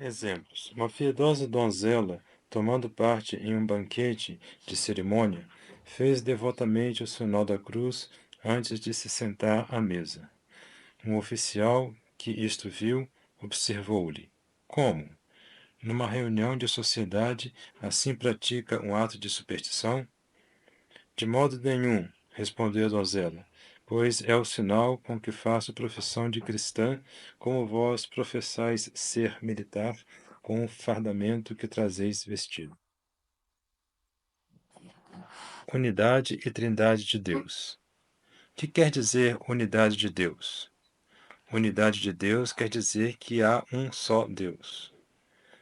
Exemplos: uma piedosa donzela, tomando parte em um banquete de cerimônia, fez devotamente o sinal da cruz antes de se sentar à mesa. Um oficial que isto viu, observou-lhe: Como? Numa reunião de sociedade, assim pratica um ato de superstição? De modo nenhum, respondeu a donzela, pois é o sinal com que faço profissão de cristã, como vós professais ser militar, com o fardamento que trazeis vestido. Unidade e Trindade de Deus. O que quer dizer unidade de Deus? Unidade de Deus quer dizer que há um só Deus.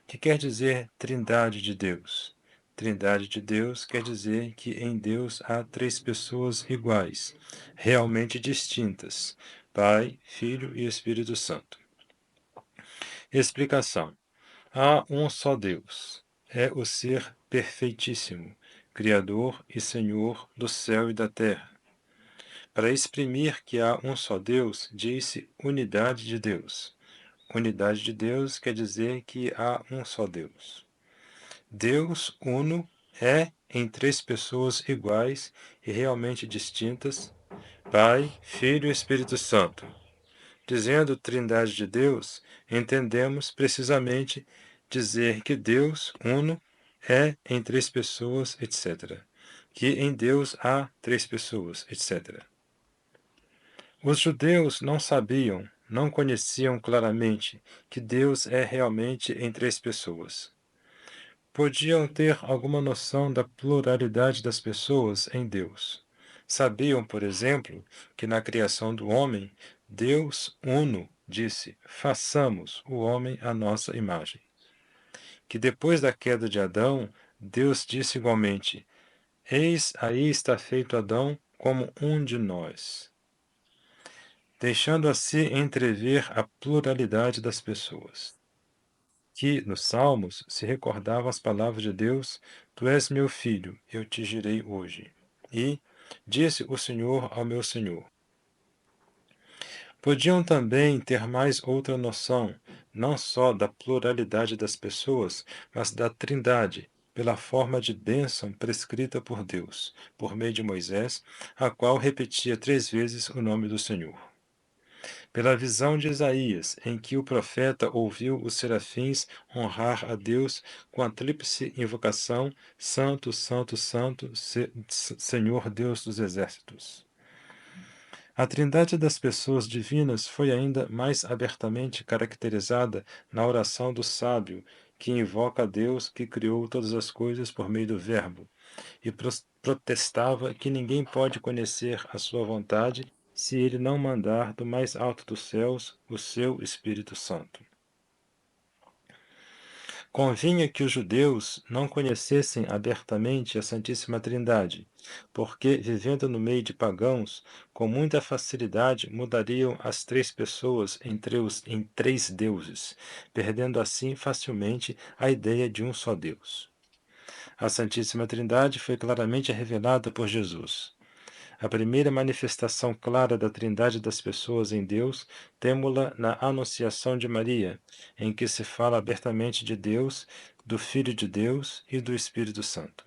O que quer dizer Trindade de Deus? Trindade de Deus quer dizer que em Deus há três pessoas iguais, realmente distintas: Pai, Filho e Espírito Santo. Explicação: há um só Deus. É o Ser perfeitíssimo, Criador e Senhor do céu e da terra. Para exprimir que há um só Deus, diz-se unidade de Deus. Unidade de Deus quer dizer que há um só Deus. Deus uno é em três pessoas iguais e realmente distintas, Pai, Filho e Espírito Santo. Dizendo Trindade de Deus, entendemos precisamente dizer que Deus uno é em três pessoas, etc. Que em Deus há três pessoas, etc. Os judeus não sabiam, não conheciam claramente que Deus é realmente em três pessoas. Podiam ter alguma noção da pluralidade das pessoas em Deus. Sabiam, por exemplo, que na criação do homem, Deus uno disse: façamos o homem à nossa imagem. Que depois da queda de Adão, Deus disse igualmente: eis aí está feito Adão como um de nós, deixando assim entrever a pluralidade das pessoas. Que, nos Salmos, se recordavam as palavras de Deus: Tu és meu filho, eu te gerei hoje. E disse o Senhor ao meu Senhor. Podiam também ter mais outra noção, não só da pluralidade das pessoas, mas da Trindade, pela forma de bênção prescrita por Deus, por meio de Moisés, a qual repetia 3 vezes o nome do Senhor. Pela visão de Isaías, em que o profeta ouviu os serafins honrar a Deus com a tríplice invocação: Santo, Santo, Santo, Senhor Deus dos exércitos. A trindade das pessoas divinas foi ainda mais abertamente caracterizada na oração do sábio, que invoca a Deus que criou todas as coisas por meio do Verbo, e protestava que ninguém pode conhecer a sua vontade se ele não mandar do mais alto dos céus o seu Espírito Santo. Convinha que os judeus não conhecessem abertamente a Santíssima Trindade, porque, vivendo no meio de pagãos, com muita facilidade mudariam as três pessoas em três deuses, perdendo assim facilmente a ideia de um só Deus. A Santíssima Trindade foi claramente revelada por Jesus. A primeira manifestação clara da trindade das pessoas em Deus temo-la na Anunciação de Maria, em que se fala abertamente de Deus, do Filho de Deus e do Espírito Santo.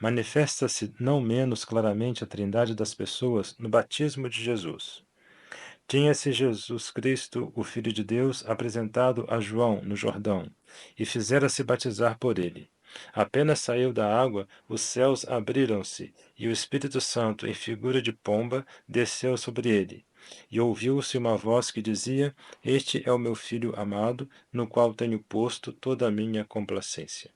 Manifesta-se não menos claramente a trindade das pessoas no batismo de Jesus. Tinha-se Jesus Cristo, o Filho de Deus, apresentado a João no Jordão, e fizera-se batizar por ele. Apenas saiu da água, os céus abriram-se, e o Espírito Santo, em figura de pomba, desceu sobre ele. E ouviu-se uma voz que dizia: Este é o meu Filho amado, no qual tenho posto toda a minha complacência.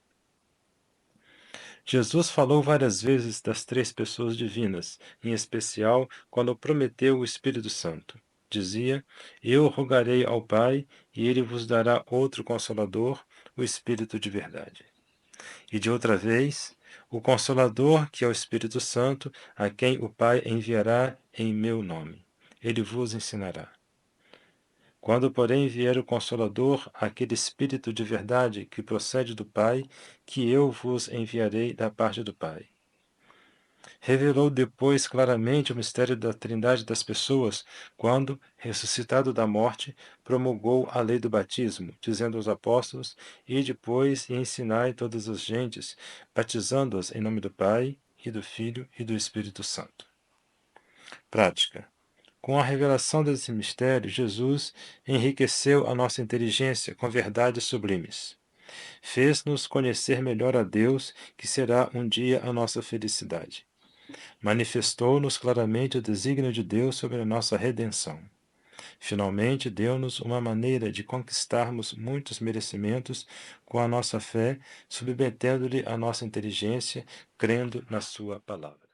Jesus falou várias vezes das três pessoas divinas, em especial quando prometeu o Espírito Santo. Dizia: Eu rogarei ao Pai, e ele vos dará outro Consolador, o Espírito de verdade. E de outra vez: O Consolador, que é o Espírito Santo, a quem o Pai enviará em meu nome. Ele vos ensinará. Quando, porém, vier o Consolador, aquele Espírito de verdade que procede do Pai, que eu vos enviarei da parte do Pai. Revelou depois claramente o mistério da Trindade das pessoas, quando, ressuscitado da morte, promulgou a lei do batismo, dizendo aos apóstolos: Ide, pois, e ensinai todas as gentes, batizando-as em nome do Pai, e do Filho e do Espírito Santo. Prática. Com a revelação desse mistério, Jesus enriqueceu a nossa inteligência com verdades sublimes. Fez-nos conhecer melhor a Deus, que será um dia a nossa felicidade. Manifestou-nos claramente o desígnio de Deus sobre a nossa redenção. Finalmente, deu-nos uma maneira de conquistarmos muitos merecimentos com a nossa fé, submetendo-lhe a nossa inteligência, crendo na sua palavra.